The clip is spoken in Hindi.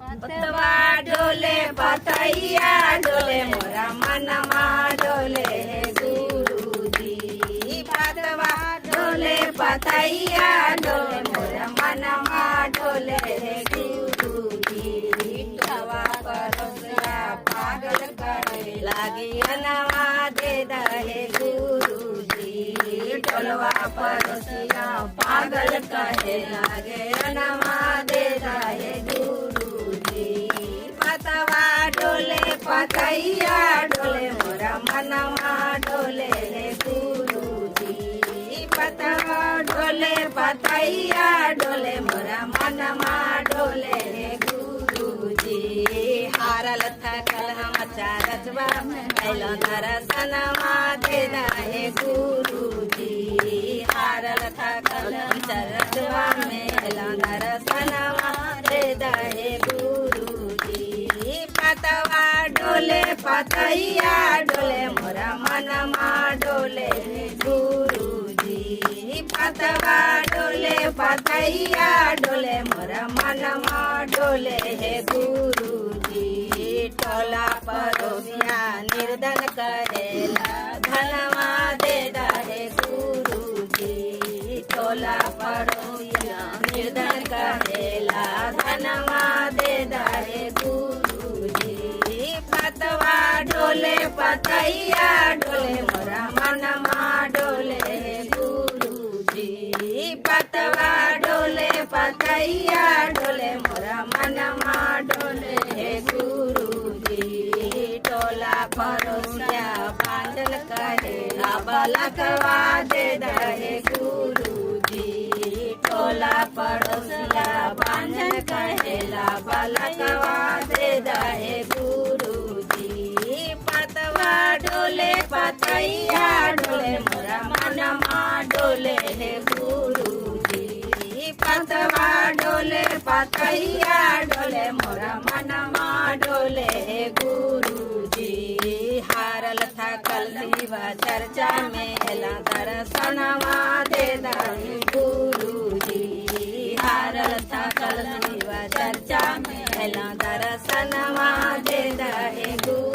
पतवा डोले पतैया डोले मोरा मनमा डोले गुरुजी। पतवा डोले पतैया डोले मोरा मनमा डोले गुरुजी। टोलवा परोसिया पागल करे लागी अनवा दे दहे गुरुजी। टोलवा परोसिया पागल करे लागे अनवा दे दहे गुरुजी। पतवा डोले पतैया डोले मोरा मनवा डोले गुरुजी। पतवा डोले पतैया डोले मोरा मनवा डोले गुरुजी। हारल थकल हम चारचवा कैलो दर्शनवा दे दहे गुरुजी। हारल थकल हम चारचवा में कैलो दर्शनवा दे दहे गुरुजी। पतवा डोले पतैया डोले मोरा मनमा डोले गुरुजी। पतवा डोले पतैया डोले मोरा मनमा डोले गुरुजी। टोला परोसिया निर्धन करेला धनवा दे दहे गुरुजी। टोला परोसिया निर्धन करेला धनवा दे दहे गुरुजी। पतवा डोले पतैया डोले मोरा मनमा डोले गुरुजी। पतवा डोले पतैया डोले मोरा मनमा डोले गुरुजी। टोला परोसिया बांधल करेला बलकवा दे दहे गुरुजी। टोला परोसिया बांधल करेला बलकवा दे दहे गुरुजी। पतवा डोले पतैया डोले मोरा मनमा डोले गुरुजी। पतवा डोले पतैया डोले मोरा मनमा डोले गुरुजी। हारल थकल शिवा चर्चा में एला दर्शनवा दे दहे गुरुजी। हारल थकल शिवा चर्चा में एला दर्शनवा दे दहे गुरुजी।